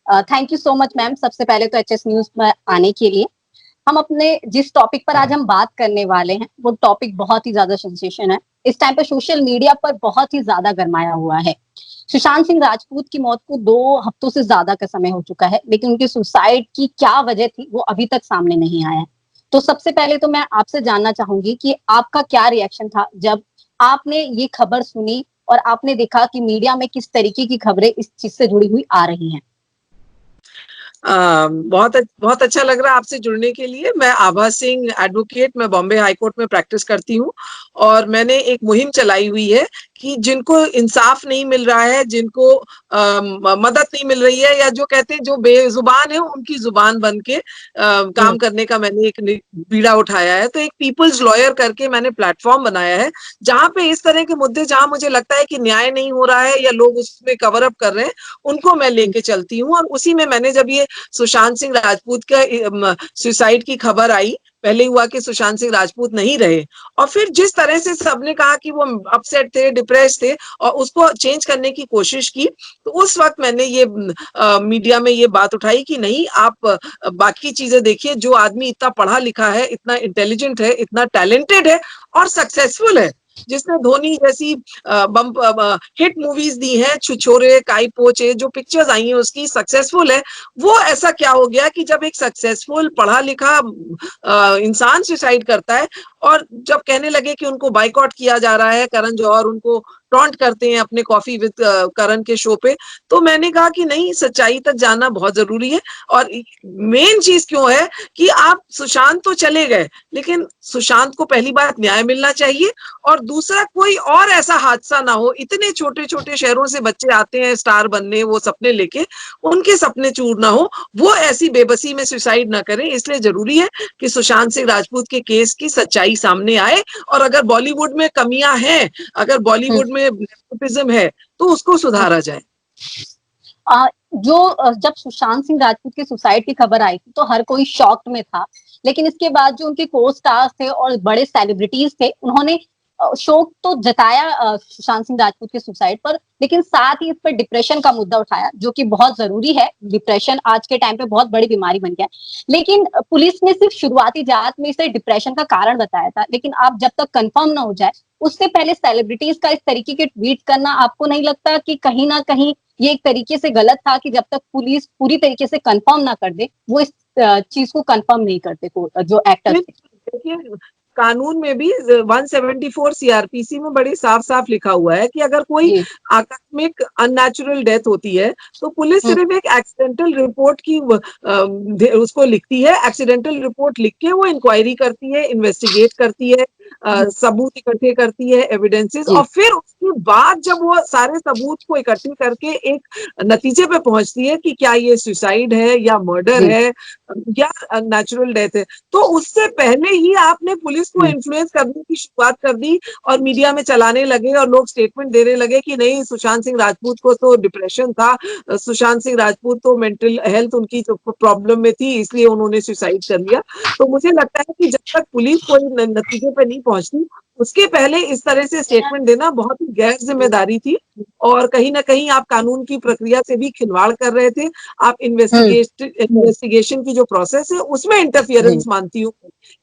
Thank you so much ma'am, सबसे पहले तो एचएस न्यूज में आने के लिए। हम अपने जिस टॉपिक पर आज हम बात करने वाले हैं वो टॉपिक बहुत ही ज्यादा सेंसेशन है। इस टाइम पे सोशल मीडिया पर बहुत ही ज्यादा गरमाया हुआ है। सुशांत सिंह राजपूत की मौत को 2 हफ्तों से ज्यादा का समय हो चुका है, लेकिन उनकी सुसाइड की क्या वजह थी वो अभी तक सामने नहीं आया है। तो सबसे पहले तो मैं आपसे जानना चाहूंगी कि आपका क्या रिएक्शन था जब आपने ये खबर सुनी और आपने देखा कि मीडिया में किस तरीके की खबरें इस चीज से जुड़ी हुई आ रही हैं। बहुत अच्छा लग रहा है आपसे जुड़ने के लिए। मैं आभा सिंह एडवोकेट, मैं बॉम्बे हाई कोर्ट में प्रैक्टिस करती हूँ और मैंने एक मुहिम चलाई हुई है कि जिनको इंसाफ नहीं मिल रहा है, जिनको मदद नहीं मिल रही है, या जो कहते हैं जो बेजुबान है उनकी जुबान बन के काम करने का मैंने एक बीड़ा उठाया है। तो एक पीपल्स लॉयर करके मैंने प्लेटफॉर्म बनाया है जहां पे इस तरह के मुद्दे जहां मुझे लगता है कि न्याय नहीं हो रहा है या लोग उसमें कवर अप कर रहे हैं, उनको मैं लेके चलती हूँ। और उसी में मैंने जब ये सुशांत सिंह राजपूत का सुसाइड की खबर आई, पहले हुआ कि सुशांत सिंह राजपूत नहीं रहे, और फिर जिस तरह से सबने कहा कि वो अपसेट थे, डिप्रेस थे और उसको चेंज करने की कोशिश की, तो उस वक्त मैंने ये मीडिया में ये बात उठाई कि नहीं, आप बाकी चीजें देखिए। जो आदमी इतना पढ़ा लिखा है, इतना इंटेलिजेंट है, इतना टैलेंटेड है और सक्सेसफुल है, जिसने धोनी जैसी हिट मूवीज दी हैं, छुछोरे, काई पोचे, जो पिक्चर्स आई हैं उसकी, सक्सेसफुल है। वो ऐसा क्या हो गया कि जब एक सक्सेसफुल पढ़ा लिखा इंसान सुसाइड करता है, और जब कहने लगे कि उनको बाइकआउट किया जा रहा है, करण जौहर उनको टॉन्ट करते हैं अपने कॉफी विद करण के शो पे, तो मैंने कहा कि नहीं, सच्चाई तक जानना बहुत जरूरी है। और मेन चीज क्यों है कि आप सुशांत तो चले गए, लेकिन सुशांत को पहली बात न्याय मिलना चाहिए, और दूसरा कोई और ऐसा हादसा ना हो। इतने छोटे छोटे शहरों से बच्चे आते हैं स्टार बनने, वो सपने लेके, उनके सपने चूर ना हो, वो ऐसी बेबसी में सुसाइड ना करें। इसलिए जरूरी है कि सुशांत सिंह राजपूत के केस की सच्चाई सामने आए, और अगर बॉलीवुड में कमियां हैं, अगर बॉलीवुड में नेपोटिज्म है, तो उसको सुधारा जाए। जब सुशांत सिंह राजपूत के सुसाइड की खबर आई थी तो हर कोई शॉक्ड में था, लेकिन इसके बाद जो उनके को स्टार्स थे और बड़े सेलिब्रिटीज थे उन्होंने शोक तो जताया सुशांत सिंह राजपूत के सुसाइड पर, लेकिन साथ ही इस पर डिप्रेशन का मुद्दा उठाया, जो कि बहुत जरूरी है। डिप्रेशन आज के टाइम पे बहुत बड़ी बीमारी बन गया है, लेकिन पुलिस ने सिर्फ शुरुआती जांच में इसे डिप्रेशन का कारण बताया था। लेकिन आप जब तक कंफर्म ना हो जाए, उससे पहले सेलिब्रिटीज का इस तरीके के ट्वीट करना, आपको नहीं लगता कि कहीं ना कहीं ये एक तरीके से गलत था कि जब तक पुलिस पूरी तरीके से कंफर्म ना कर दे, वो इस चीज को कंफर्म नहीं करते जो एक्टर्स थे? देखिए, कानून में भी 174 सीआरपीसी में बड़ी साफ साफ लिखा हुआ है कि अगर कोई आकस्मिक अननेचुरल डेथ होती है तो पुलिस सिर्फ एक एक्सीडेंटल रिपोर्ट की उसको लिखती है। एक्सीडेंटल रिपोर्ट लिख के वो इंक्वायरी करती है, इन्वेस्टिगेट करती है, सबूत इकट्ठे करती है, एविडेंसेस, और फिर उसके बाद जब वो सारे सबूत को इकट्ठे करके एक नतीजे पे पहुंचती है कि क्या ये सुसाइड है या मर्डर है या नेचुरल डेथ है, तो उससे पहले ही आपने पुलिस को इन्फ्लुएंस करने की शुरुआत कर दी और मीडिया में चलाने लगे और लोग स्टेटमेंट देने लगे कि नहीं, सुशांत सिंह राजपूत को तो डिप्रेशन था, सुशांत सिंह राजपूत तो मेंटल हेल्थ उनकी प्रॉब्लम में थी, इसलिए उन्होंने सुसाइड कर लिया। तो मुझे लगता है कि जब तक पुलिस कोई नतीजे पर नहीं पहुंचती, उसके पहले इस तरह से स्टेटमेंट देना बहुत ही गैर जिम्मेदारी थी, और कहीं ना कहीं आप कानून की प्रक्रिया से भी खिलवाड़ कर रहे थे। आप इन्वेस्टिगेशन की जो प्रोसेस है उसमें इंटरफियरेंस मानती हूँ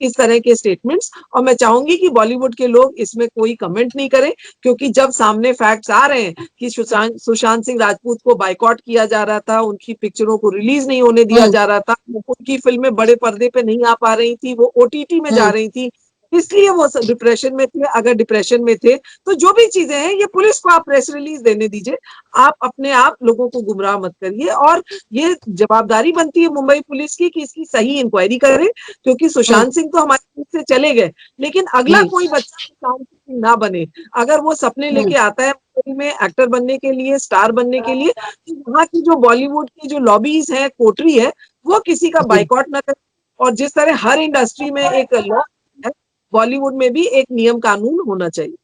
इस तरह के स्टेटमेंट्स, और मैं चाहूंगी कि बॉलीवुड के लोग इसमें कोई कमेंट नहीं करें, क्योंकि जब सामने फैक्ट्स आ रहे हैं कि सुशांत सिंह राजपूत को बाइकआउट किया जा रहा था, उनकी पिक्चरों को रिलीज नहीं होने दिया जा रहा था, उनकी फिल्में बड़े पर्दे पे नहीं आ पा रही थी, वो ओटीटी में जा रही थी, इसलिए वो डिप्रेशन में थे। अगर डिप्रेशन में थे तो जो भी चीजें हैं, ये पुलिस को आप प्रेस रिलीज देने दीजिए, आप अपने आप लोगों को गुमराह मत करिए। और ये जवाबदारी बनती है मुंबई पुलिस की कि इसकी सही इंक्वायरी करे, क्योंकि सुशांत सिंह तो हमारे देश से चले गए, लेकिन अगला कोई बच्चा सुशांत सिंह ना बने। अगर वो सपने लेके आता है मुंबई में एक्टर बनने के लिए, स्टार बनने के लिए, तो वहाँ की जो बॉलीवुड की जो लॉबीज है, कोटरी है, वो किसी का बाइकआउट ना करे। और जिस तरह हर इंडस्ट्री में एक लॉ है, बॉलीवुड में भी एक नियम कानून होना चाहिए।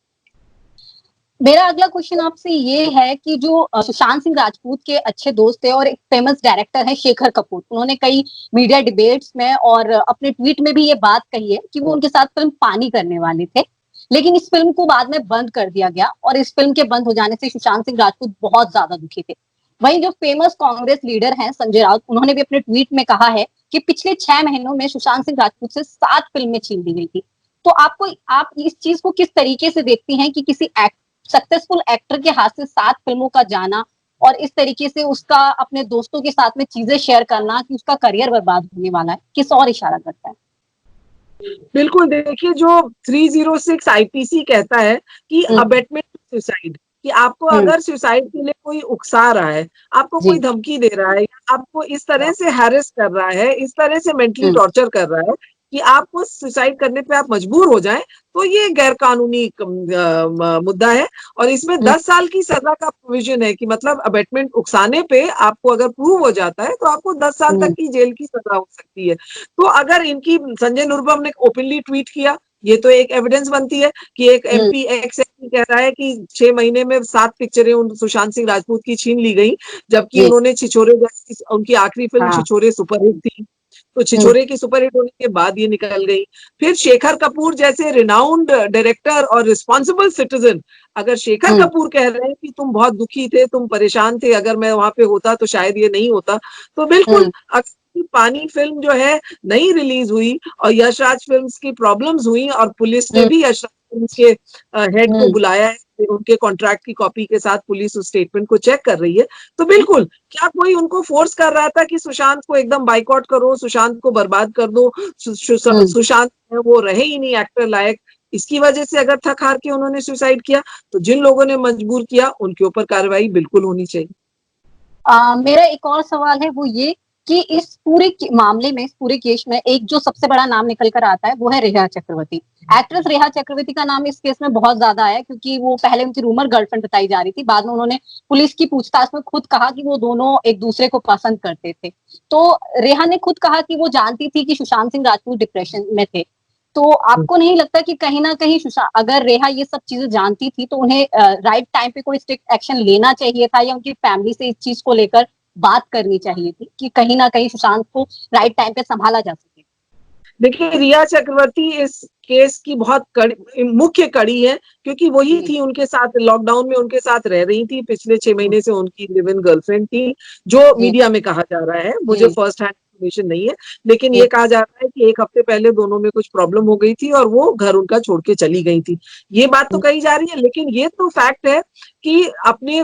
मेरा अगला क्वेश्चन आपसे ये है कि जो सुशांत सिंह राजपूत के अच्छे दोस्त थे और एक फेमस डायरेक्टर है शेखर कपूर, उन्होंने कई मीडिया डिबेट्स में और अपने ट्वीट में भी ये बात कही है कि वो उनके साथ फिल्म पानी करने वाले थे, लेकिन इस फिल्म को बाद में बंद कर दिया गया और इस फिल्म के बंद हो जाने से सुशांत सिंह राजपूत बहुत ज्यादा दुखी थे। वहीं जो फेमस कांग्रेस लीडर हैं संजय राउत, उन्होंने भी अपने ट्वीट में कहा है कि पिछले 6 महीनों में सुशांत सिंह राजपूत से 7 फिल्में छीन ली गई थी। तो आप इस चीज को किस तरीके से देखती हैं कि किसी सक्सेसफुल एक्टर के हाथ से 7 फिल्मों का जाना और इस तरीके से उसका अपने दोस्तों के साथ में चीजें शेयर करना कि उसका करियर बर्बाद होने वाला है, किस और इशारा करता है? बिल्कुल, देखिए जो 306 आईपीसी कहता है कि अबेटमेंट टू सुसाइड, कि आपको अगर सुसाइड के लिए कोई उकसा रहा है, आपको कोई धमकी दे रहा है या आपको इस तरह से हैरेस कर रहा है, इस तरह से मेंटली टॉर्चर कर रहा है कि आपको सुसाइड करने पे आप मजबूर हो जाएं, तो ये गैर कानूनी मुद्दा है और इसमें 10 साल की सजा का प्रोविजन है कि मतलब अबेटमेंट उकसाने पे आपको अगर प्रूव हो जाता है तो आपको 10 साल तक की जेल की सजा हो सकती है। तो अगर इनकी संजय निरुपम ने ओपनली ट्वीट किया, ये तो एक एविडेंस बनती है कि एक एमपी एक्स एमपी कह रहा है कि 6 महीने में 7 पिक्चरें उन सुशांत सिंह राजपूत की छीन ली गई, जबकि उन्होंने छिछोरे जैसी उनकी आखिरी फिल्म छिछोरे सुपरहिट थी। तो छिछोरे की सुपरहिट होने के बाद ये निकल गई। फिर शेखर कपूर जैसे रिनाउंड डायरेक्टर और रिस्पॉन्सिबल सिटीजन, अगर शेखर कपूर कह रहे हैं कि तुम बहुत दुखी थे, तुम परेशान थे, अगर मैं वहां पे होता तो शायद ये नहीं होता, तो बिल्कुल पानी फिल्म जो है नहीं रिलीज हुई और यश राज फिल्म्स की प्रॉब्लम्स हुई और पुलिस ने भी यश राज फिल्म्स के हेड को बुलाया है, उनके कॉन्ट्रैक्ट की कॉपी के साथ पुलिस उस स्टेटमेंट को चेक कर रही है। तो बिल्कुल, क्या कोई उनको फोर्स कर रहा था कि सुशांत को एकदम बाइकआउट करो, सुशांत को बर्बाद कर दो, सुशांत वो रहे ही नहीं एक्टर लायक, इसकी वजह से अगर थक हार के उन्होंने सुसाइड किया, तो जिन लोगों ने मजबूर किया उनके ऊपर कार्रवाई बिल्कुल होनी चाहिए। मेरा एक और सवाल है वो ये कि इस पूरे मामले में, इस पूरे केस में एक जो सबसे बड़ा नाम निकल कर आता है वो है रेहा चक्रवर्ती। एक्ट्रेस रेहा चक्रवर्ती का नाम इस केस में बहुत ज्यादा आया क्योंकि वो पहले उनकी रूमर गर्लफ्रेंड बताई जा रही थी, बाद में उन्होंने पुलिस की पूछताछ में खुद कहा कि वो दोनों एक दूसरे को पसंद करते थे। तो रेहा ने खुद कहा कि वो जानती थी कि सुशांत सिंह राजपूत डिप्रेशन में थे। तो आपको नहीं लगता कि कहीं ना कहीं अगर रेहा ये सब चीजें जानती थी तो उन्हें राइट टाइम पे कोई स्ट्रिक्ट एक्शन लेना चाहिए था या उनकी फैमिली से इस चीज को लेकर बात करनी चाहिए थी कि कहीं ना कहीं सुशांत को राइट टाइम पे संभाला जा सके? देखिए, रिया चक्रवर्ती इस केस की बहुत मुख्य कड़ी है क्योंकि वही थी उनके साथ लॉकडाउन में उनके साथ रह रही थी, पिछले 6 महीने से उनकी लिव इन गर्लफ्रेंड थी, जो मीडिया में कहा जा रहा है, मुझे फर्स्ट हैंड इन्फॉर्मेशन नहीं है, लेकिन ये कहा जा रहा है कि 1 हफ्ते पहले दोनों में कुछ प्रॉब्लम हो गई थी और वो घर उनका छोड़ के चली गई थी। ये बात तो कही जा रही है, लेकिन ये तो फैक्ट है कि अपने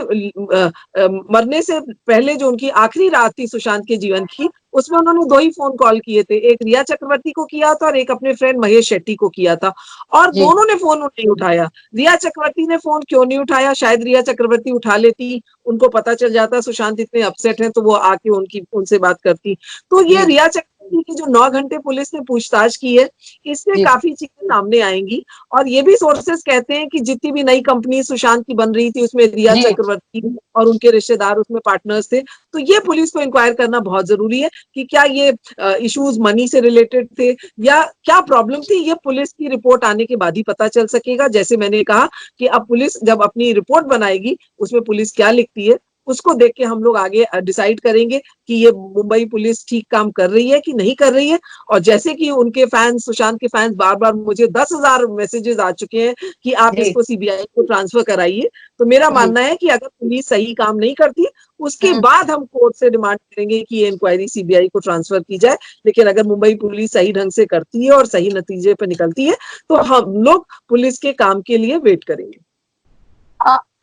मरने से पहले जो उनकी आखिरी रात थी सुशांत के जीवन की, उसमें उन्होंने 2 ही फोन कॉल किए थे, एक रिया चक्रवर्ती को किया था और एक अपने फ्रेंड महेश शेट्टी को किया था और दोनों ने फोन नहीं उठाया। रिया चक्रवर्ती ने फोन क्यों नहीं उठाया? शायद रिया चक्रवर्ती उठा लेती, उनको पता चल जाता सुशांत इतने अपसेट हैं तो वो आके उनसे बात करती। तो ये रिया चक्रवर्ती की जो 9 घंटे पुलिस ने पूछताछ की है, इससे काफी चीजें सामने आएंगी और ये भी सोर्सेस कहते हैं कि जितनी भी नई कंपनी सुशांत की बन रही थी उसमें रिया चक्रवर्ती और उनके रिश्तेदार उसमें पार्टनर्स थे। तो ये पुलिस को इंक्वायर करना बहुत जरूरी है कि क्या ये इश्यूज मनी से रिलेटेड थे या क्या प्रॉब्लम थी, ये पुलिस की रिपोर्ट आने के बाद ही पता चल सकेगा। जैसे मैंने कहा कि अब पुलिस जब अपनी रिपोर्ट बनाएगी उसमें पुलिस क्या लिखती है उसको देख के हम लोग आगे डिसाइड करेंगे कि ये मुंबई पुलिस ठीक काम कर रही है कि नहीं कर रही है। और जैसे कि उनके फैंस, सुशांत के फैंस बार बार मुझे 10,000 मैसेजेस आ चुके हैं कि आप इसको सीबीआई को ट्रांसफर कराइए, तो मेरा मानना है कि अगर पुलिस सही काम नहीं करती उसके बाद हम कोर्ट से डिमांड करेंगे कि ये इंक्वायरी सीबीआई को ट्रांसफर की जाए। लेकिन अगर मुंबई पुलिस सही ढंग से करती है और सही नतीजे पर निकलती है तो हम लोग पुलिस के काम के लिए वेट करेंगे।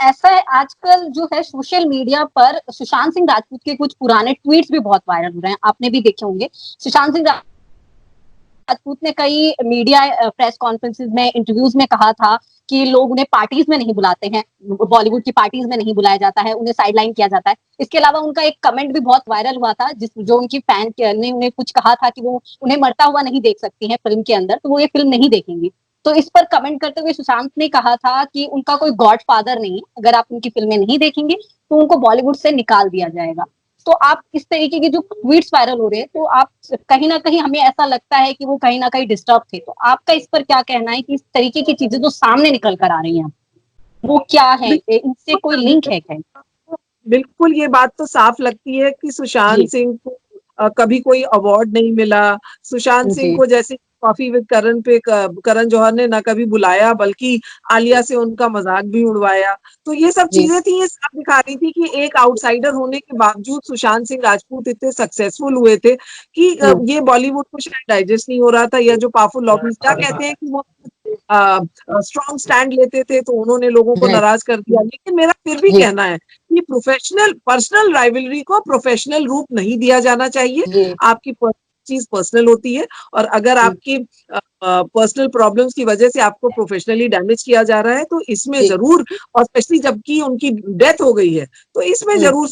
ऐसा है, आजकल जो है सोशल मीडिया पर सुशांत सिंह राजपूत के कुछ पुराने ट्वीट्स भी बहुत वायरल हो रहे हैं, आपने भी देखे होंगे। सुशांत सिंह राजपूत ने कई मीडिया प्रेस कॉन्फ्रेंसेस में, इंटरव्यूज में कहा था कि लोग उन्हें पार्टीज में नहीं बुलाते हैं, बॉलीवुड की पार्टीज में नहीं बुलाया जाता है, उन्हें साइडलाइन किया जाता है। इसके अलावा उनका एक कमेंट भी बहुत वायरल हुआ था जो उनकी फैन ने उन्हें कुछ कहा था कि वो उन्हें मरता हुआ नहीं देख सकती हैं फिल्म के अंदर, तो वो ये फिल्म नहीं देखेंगी। तो इस पर कमेंट करते हुए सुशांत ने कहा था कि उनका कोई गॉडफादर नहीं है, अगर आप उनकी फिल्में नहीं देखेंगे तो उनको बॉलीवुड से निकाल दिया जाएगा। तो आप इस तरीके की जो ट्वीट्स वायरल हो रहे हैं, तो आप कहीं ना कहीं, हमें ऐसा लगता है कि वो कहीं ना कहीं डिस्टर्ब थे। तो आपका इस पर क्या कहना है कि इस तरीके की चीजें जो सामने निकल कर आ रही हैं वो क्या है, इनसे कोई लिंक है क्या? बिल्कुल, ये बात तो साफ लगती है कि सुशांत सिंह को कभी कोई अवार्ड नहीं मिला। सुशांत सिंह को जैसे कॉफी विद करण पे करण जौहर ने न कभी बुलाया, बल्कि आलिया से उनका मजाक भी उड़वाया। तो ये सब जी चीजें थी, ये साफ दिखा रही थी कि एक आउटसाइडर होने के बावजूद सुशांत सिंह राजपूत इतने सक्सेसफुल हुए थे कि हम्म, ये बॉलीवुड को शायद डाइजेस्ट नहीं हो रहा था, या जो पावरफुल लॉबीज क्या कहते हैं कि वो स्ट्रॉन्ग स्टैंड लेते थे तो उन्होंने लोगों को जी नाराज कर दिया। लेकिन मेरा फिर भी जी कहना है कि प्रोफेशनल पर्सनल राइवलरी को प्रोफेशनल रूप नहीं दिया जाना चाहिए। जी आपकी चीज पर्सनल होती है, और अगर जी आपकी पर्सनल प्रॉब्लम्स की वजह से आपको प्रोफेशनली डैमेज किया जा रहा है तो इसमें जी जरूर, और स्पेशली जबकि उनकी डेथ हो गई है, तो इसमें हम्म, जरूर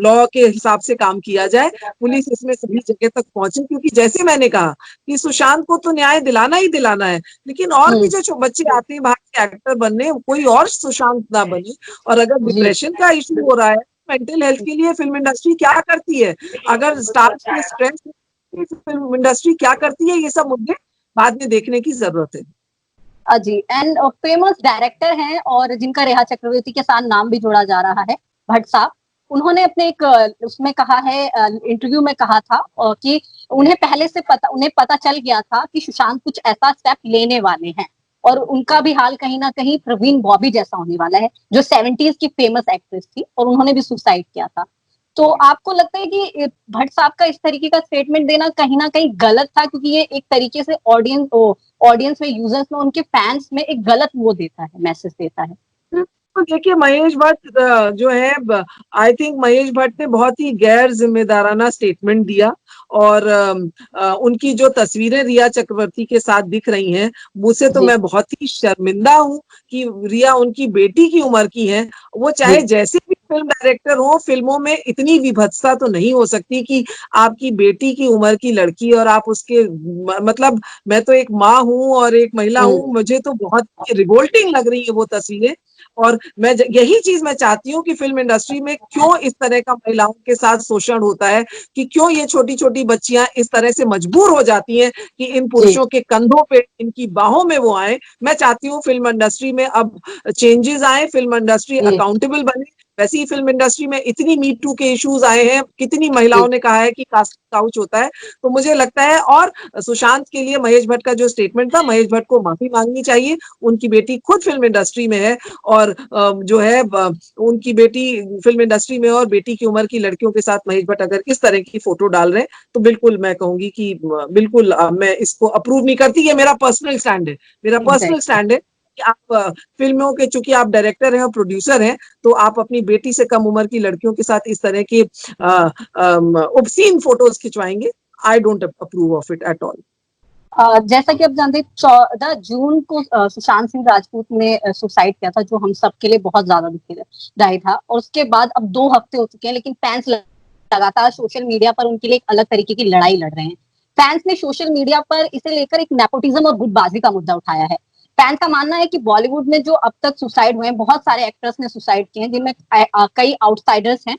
लॉ के हिसाब से काम किया जाए, पुलिस इसमें सही जगह तक पहुंचे। क्योंकि जैसे मैंने कहा कि सुशांत को तो न्याय दिलाना ही दिलाना है, लेकिन और भी हम्म, जो बच्चे आते हैं बाहर के एक्टर बनने, कोई और सुशांत ना बने। और अगर जी डिप्रेशन का इशू हो रहा है, मेंटल हेल्थ के लिए फिल्म इंडस्ट्री क्या करती है, अगर स्टार्स पे स्ट्रेस, फिल्म इंडस्ट्री क्या करती है, ये सब मुद्दे बाद में देखने की जरूरत है। जी एंड फेमस डायरेक्टर हैं और जिनका रेखा चक्रवर्ती के साथ नाम भी जोड़ा जा रहा है, भट्ट साहब। उन्होंने अपने एक उसमें कहा है, इंटरव्यू में कहा था कि उन्हें पता चल गया था कि सुशांत कुछ ऐसा स्टेप लेने वाले हैं, और उनका भी हाल कहीं ना कहीं प्रवीण बॉबी जैसा होने वाला है, जो 70s की फेमस एक्ट्रेस थी और उन्होंने भी सुसाइड किया था। तो आपको लगता है कि भट्ट साहब का इस तरीके का स्टेटमेंट देना कहीं ना कहीं गलत था, क्योंकि ये एक तरीके से ऑडियंस में, यूजर्स में, उनके फैंस में एक गलत वो देता है, मैसेज देता है। तो देखिए, महेश भट्ट जो है, आई थिंक महेश भट्ट ने बहुत ही गैर जिम्मेदाराना स्टेटमेंट दिया। और उनकी जो तस्वीरें रिया चक्रवर्ती के साथ दिख रही हैं, मुझसे तो जी मैं बहुत ही शर्मिंदा हूँ कि रिया उनकी बेटी की उम्र की है। वो चाहे जी जैसे भी फिल्म डायरेक्टर हो, फिल्मों में इतनी विभत्सता तो नहीं हो सकती कि आपकी बेटी की उम्र की लड़की और आप उसके मतलब, मैं तो एक माँ हूँ और एक महिला हम्म, हूँ, मुझे तो बहुत रिवोल्टिंग लग रही है वो तस्वीरें। और यही चीज मैं चाहती हूँ कि फिल्म इंडस्ट्री में क्यों इस तरह का महिलाओं के साथ शोषण होता है, कि क्यों ये छोटी छोटी बच्चियां इस तरह से मजबूर हो जाती हैं कि इन जी पुरुषों के कंधों पे, इनकी बाहों में वो आए। मैं चाहती हूँ फिल्म इंडस्ट्री में अब चेंजेस आए, फिल्म इंडस्ट्री जी अकाउंटेबल बने। वैसे ही फिल्म इंडस्ट्री में इतनी मी टू के इश्यूज आए हैं, कितनी जी महिलाओं ने कहा है कि कास्ट काउच होता है। तो मुझे लगता है, और सुशांत के लिए महेश भट्ट का जो स्टेटमेंट था, महेश भट्ट को माफी मांगनी चाहिए। उनकी बेटी खुद फिल्म इंडस्ट्री में है, और जो है उनकी बेटी फिल्म इंडस्ट्री में, और बेटी की उम्र की लड़कियों के साथ महेश भट्ट अगर इस तरह की फोटो डाल रहे हैं, तो बिल्कुल मैं कहूंगी कि बिल्कुल मैं इसको अप्रूव नहीं करती। ये मेरा पर्सनल स्टैंड है, मेरा पर्सनल एग्जैक्टली। स्टैंड है कि आप फिल्मों के, चूंकि आप डायरेक्टर हैं और प्रोड्यूसर हैं, तो आप अपनी बेटी से कम उम्र की लड़कियों के साथ इस तरह की ऑब्सीन फोटोज खिंचवाएंगे। I don't approve of it at all. जैसा कि आप जानते हैं, 14 जून को सुशांत सिंह राजपूत ने सुसाइड किया था, जो हम सबके लिए बहुत ज्यादा दुखदाई था। और उसके बाद अब 2 हफ्ते हो चुके हैं, लेकिन फैंस लगातार सोशल मीडिया पर उनके लिए एक अलग तरीके की लड़ाई लड़ रहे हैं। फैंस ने सोशल मीडिया पर इसे लेकर एक नेपोटिज्म और गुटबाजी का मुद्दा उठाया है। फैंस का मानना है कि बॉलीवुड में जो अब तक सुसाइड हुए हैं, बहुत सारे एक्टर्स ने सुसाइड किए हैं, जिनमें कई आउटसाइडर्स हैं।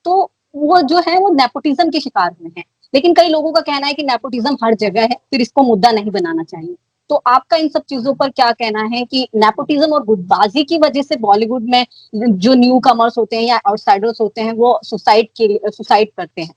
तो वो जो है वो नेपोटिज्म के शिकार हुए हैं। लेकिन कई लोगों का कहना है कि नेपोटिज्म हर जगह है, फिर इसको मुद्दा नहीं बनाना चाहिए। तो आपका इन सब चीजों पर क्या कहना है कि नेपोटिज्म और गुटबाजी की वजह से बॉलीवुड में जो न्यू कमर्स होते हैं या आउटसाइडर्स होते हैं, वो सुसाइड करते हैं?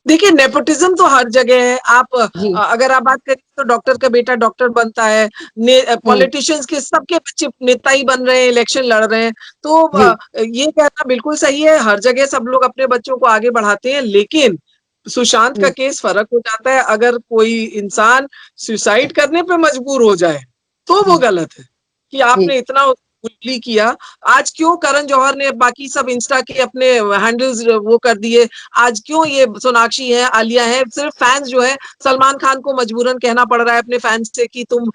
देखिए, नेपोटिज्म तो हर जगह है। आप जी अगर आप बात करें तो डॉक्टर का बेटा डॉक्टर बनता है, हम्म, पॉलिटिशियंस के सबके बच्चे नेता ही बन रहे हैं, इलेक्शन लड़ रहे हैं। तो जी ये कहना बिल्कुल सही है, हर जगह सब लोग अपने बच्चों को आगे बढ़ाते हैं। लेकिन सुशांत का हम्म, केस फर्क हो जाता है। अगर कोई इंसान सुसाइड करने पे मजबूर हो जाए, तो वो जी गलत है कि जी आपने इतना बुली किया। आज क्यों करण जौहर ने बाकी सब इंस्टा के अपने हैंडल्स वो कर दिए, आज क्यों ये सोनाक्षी है, आलिया है, सिर्फ फैंस जो है, सलमान खान को मजबूरन कहना पड़ रहा है अपने फैंस से कि तुम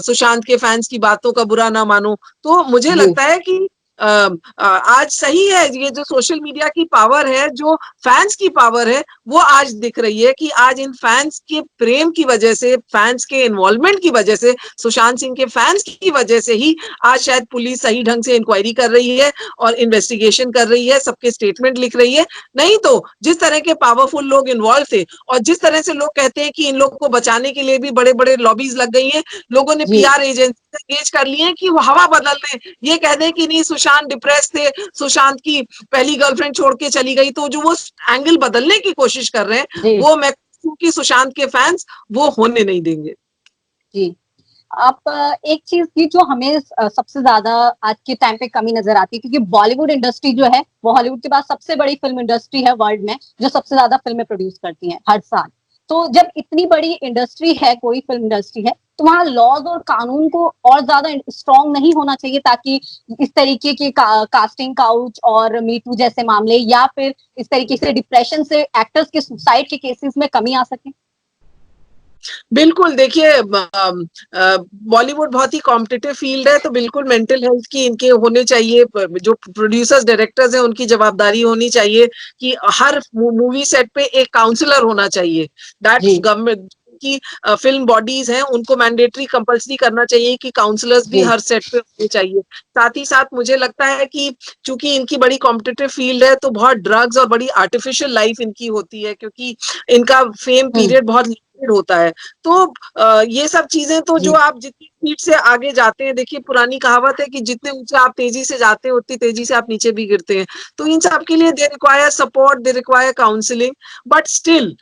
सुशांत के फैंस की बातों का बुरा ना मानो। तो मुझे जी लगता है कि आज सही है, ये जो सोशल मीडिया की पावर है, जो फैंस की पावर है, वो आज दिख रही है कि आज इन फैंस के प्रेम की वजह से, फैंस के इन्वॉल्वमेंट की वजह से, सुशांत सिंह के फैंस की वजह से ही आज शायद पुलिस सही ढंग से इंक्वायरी कर रही है और इन्वेस्टिगेशन कर रही है, सबके स्टेटमेंट लिख रही है। नहीं तो जिस तरह के पावरफुल लोग इन्वॉल्व थे, और जिस तरह से लोग कहते हैं कि इन लोगों को बचाने के लिए भी बड़े बड़े लॉबीज लग गई हैं, लोगों ने जी पीआर एजेंसी एंगेज कर लिए हैं कि वो हवा बदल दें, ये कह दें कि नहीं सुशांत डिप्रेस थे, सुशांत की पहली गर्लफ्रेंड छोड़ के चली गई। तो जो वो एंगल बदलने की कोशिश कर रहे हैं, जी वो मैं क्योंकि सुशांत के फैंस वो होने नहीं देंगे। जी। आप एक चीज की जो हमें सबसे ज्यादा आज के टाइम पे कमी नजर आती है, क्योंकि बॉलीवुड इंडस्ट्री जो है वो हॉलीवुड के बाद सबसे बड़ी फिल्म इंडस्ट्री है वर्ल्ड में, जो सबसे ज्यादा फिल्में प्रोड्यूस करती हैं हर साल। तो जब इतनी बड़ी इंडस्ट्री है, कोई फिल्म इंडस्ट्री है, तो वहाँ लॉज और कानून को और ज्यादा स्ट्रांग नहीं होना चाहिए, ताकि इस तरीके के कास्टिंग काउच और मीटू जैसे मामले, या फिर इस तरीके से डिप्रेशन से एक्टर्स के सुसाइड के केसेस में कमी आ सके। बिल्कुल, देखिए बॉलीवुड बहुत ही कॉम्पिटिटिव फील्ड है, तो बिल्कुल मेंटल हेल्थ की इनके होने चाहिए, जो प्रोड्यूसर्स डायरेक्टर्स हैं उनकी जवाबदारी होनी चाहिए कि हर मूवी सेट पे एक काउंसलर होना चाहिए। दैट्स गवर्नमेंट की फिल्म बॉडीज हैं, उनको मैंडेटरी कंपल्सरी करना चाहिए कि काउंसलर्स भी हर सेट पे होने चाहिए। साथ ही साथ मुझे लगता है कि चूंकि इनकी बड़ी कॉम्पिटिटिव फील्ड है, तो बहुत ड्रग्स और बड़ी आर्टिफिशियल लाइफ इनकी होती है, क्योंकि इनका फेम पीरियड बहुत लिमिटेड होता है। तो ये सब चीजें तो जो आप जितनी स्पीड से आगे जाते हैं, देखिए पुरानी कहावत है कि जितने ऊंचे आप तेजी से जाते हैं उतनी तेजी से आप नीचे भी गिरते हैं। तो इन सब के लिए they require support, they require counselling, but still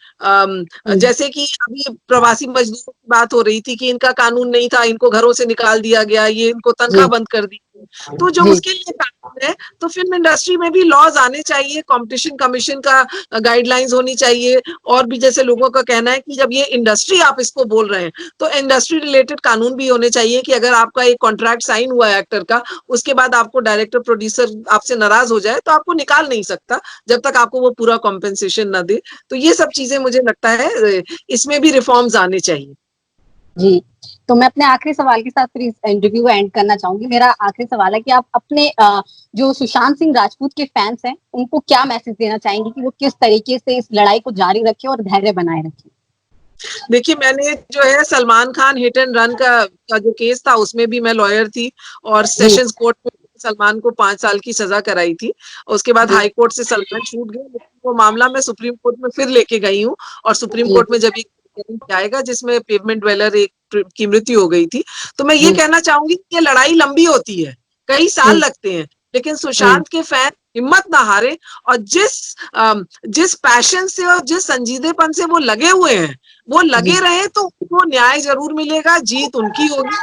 जैसे कि अभी प्रवासी मजदूरों की बात हो रही थी कि इनका कानून नहीं था, इनको घरों से निकाल दिया गया, ये इनको तनख्वाह बंद कर दी। तो जो उसके लिए कानून है, तो फिल्म इंडस्ट्री में भी लॉज आने चाहिए, कंपटीशन कमीशन का गाइडलाइंस होनी चाहिए। और भी जैसे लोगों का कहना है कि जब ये इंडस्ट्री आप इसको बोल रहे हैं, तो इंडस्ट्री रिलेटेड कानून भी होने चाहिए कि अगर आपका एक कॉन्ट्रैक्ट साइन हुआ है एक्टर का, उसके बाद आपको डायरेक्टर प्रोड्यूसर आपसे नाराज हो जाए तो आपको निकाल नहीं सकता जब तक आपको वो पूरा कॉम्पेंसेशन ना दे। तो ये सब चीजें मुझे लगता है इसमें भी रिफॉर्म्स आने चाहिए। जी, तो मैं अपने आखिरी सवाल के साथ फिर इस इंटरव्यू को एंड करना चाहूंगी। मेरा आखिरी सवाल है कि आप अपने जो सुशांत सिंह राजपूत के फैंस हैं, उनको क्या मैसेज देना चाहेंगे कि वो किस तरीके से इस लड़ाई को जारी रखें और धैर्य बनाए रखें? देखिए, मैंने जो है Salman Khan hit and run का जो केस था, उसमें भी मैं लॉयर थी और सेशंस कोर्ट में सलमान को 5 साल की सजा कराई थी। उसके बाद हाई कोर्ट से सलमान छूट गए, लेकिन वो मामला मैं सुप्रीम कोर्ट में फिर लेके गई हूँ, और सुप्रीम कोर्ट में जब ये जाएगा जिसमें पेवमेंट ड्वेलर एक की मृत्यु हो गई थी, तो मैं ये कहना चाहूंगी कि ये लड़ाई लंबी होती है, कई साल लगते हैं, लेकिन सुशांत के फैन हिम्मत ना हारे, और जिस पैशन से और जिस संजीदेपन से वो लगे हुए हैं, वो लगे रहे, तो उनको न्याय जरूर मिलेगा, जीत उनकी होगी।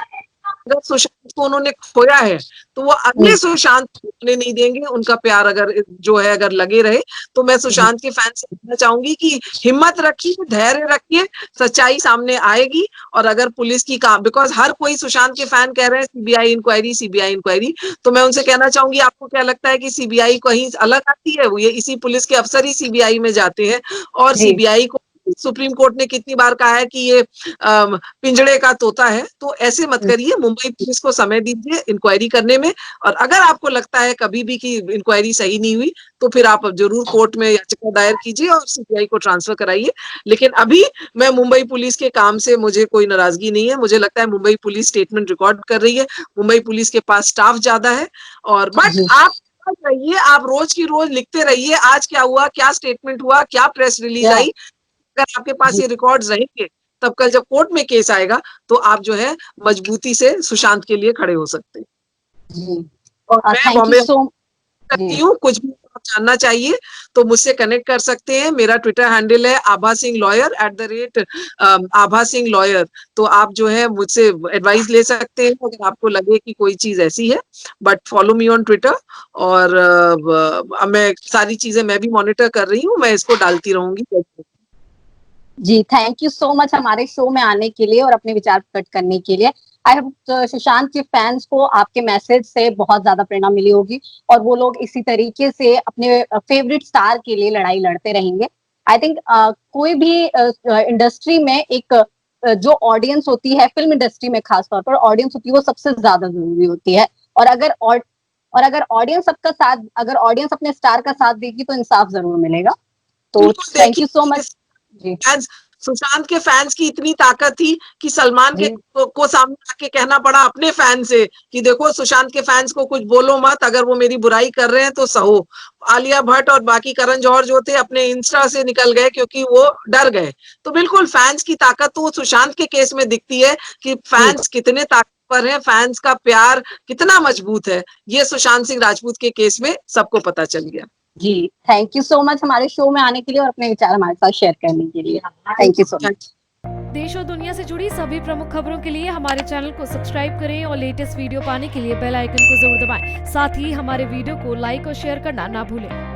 अगर सुशांत को उन्होंने खोया है, तो वो अगले सुशांत को खोने नहीं देंगे। उनका प्यार अगर जो है अगर लगे रहे, तो मैं सुशांत के फैन से कहना चाहूंगी कि हिम्मत रखिए, धैर्य रखिए, सच्चाई सामने आएगी। और अगर पुलिस की काम, बिकॉज हर कोई सुशांत के फैन कह रहे हैं सीबीआई इंक्वायरी, सीबीआई इंक्वायरी, तो मैं उनसे कहना चाहूंगी, आपको क्या लगता है कि सीबीआई कहीं अलग आती है? वो ये इसी पुलिस के अफसर ही सीबीआई में जाते हैं, और सीबीआई को सुप्रीम कोर्ट ने कितनी बार कहा है कि ये पिंजड़े का तोता है। तो ऐसे मत करिए, मुंबई पुलिस को समय दीजिए इंक्वायरी करने में, और अगर आपको लगता है कभी भी कि इंक्वायरी सही नहीं हुई, तो फिर आप जरूर कोर्ट में याचिका दायर कीजिए और सीबीआई को ट्रांसफर कराइए। लेकिन अभी मैं मुंबई पुलिस के काम से मुझे कोई नाराजगी नहीं है। मुझे लगता है मुंबई पुलिस स्टेटमेंट रिकॉर्ड कर रही है, मुंबई पुलिस के पास स्टाफ ज्यादा है, और बट आप रहिए, आप रोज की रोज लिखते रहिए, आज क्या हुआ, क्या स्टेटमेंट हुआ, क्या प्रेस रिलीज आई। अगर आपके पास ये रिकॉर्ड्स रहेंगे, तब कल जब कोर्ट में केस आएगा, तो आप जो है मजबूती से सुशांत के लिए खड़े हो सकते हैं। और मैं बॉम्बे करती हूँ, कुछ भी आप जानना चाहिए तो मुझसे कनेक्ट कर सकते हैं। मेरा ट्विटर हैंडल है आभा सिंह लॉयर, @आभा सिंह लॉयर। तो आप जो है मुझसे एडवाइस ले सकते हैं अगर आपको लगे कि कोई चीज ऐसी है। But follow me on Twitter, और मैं सारी चीजें मैं भी मॉनिटर कर रही हूँ, मैं इसको डालती रहूंगी। जी, थैंक यू सो मच हमारे शो में आने के लिए और अपने विचार प्रकट करने के लिए। आई होप सुशांत के फैंस को आपके मैसेज से बहुत ज्यादा प्रेरणा मिली होगी, और वो लोग इसी तरीके से अपने फेवरेट स्टार के लिए लड़ाई लड़ते रहेंगे। आई थिंक कोई भी इंडस्ट्री में एक जो ऑडियंस होती है, फिल्म इंडस्ट्री में खासतौर पर ऑडियंस होती है, वो सबसे ज्यादा जरूरी होती है। और अगर ऑडियंस सबका साथ, अगर ऑडियंस अपने स्टार का साथ देगी, तो इंसाफ जरूर मिलेगा। तो thank you so much. Sushant के फैंस की इतनी ताकत थी कि सलमान को सामने आके कहना पड़ा अपने फैन से कि देखो, सुशांत के फैंस को कुछ बोलो मत, अगर वो मेरी बुराई कर रहे हैं तो सहो। आलिया भट्ट और बाकी करण जौहर जो थे अपने इंस्टा से निकल गए क्योंकि वो डर गए। तो बिल्कुल फैंस की ताकत तो सुशांत के केस में दिखती है कि फैंस कितने ताकतवर हैं, फैंस का प्यार कितना मजबूत है। ये सुशांत सिंह राजपूत के केस में सबको पता चल गया। जी, थैंक यू सो मच हमारे शो में आने के लिए और अपने विचार हमारे साथ शेयर करने के लिए। Thank you so much. देश और दुनिया से जुड़ी सभी प्रमुख खबरों के लिए हमारे चैनल को सब्सक्राइब करें और लेटेस्ट वीडियो पाने के लिए बेल आइकन को जरूर दबाएं। साथ ही हमारे वीडियो को लाइक और शेयर करना ना भूलें।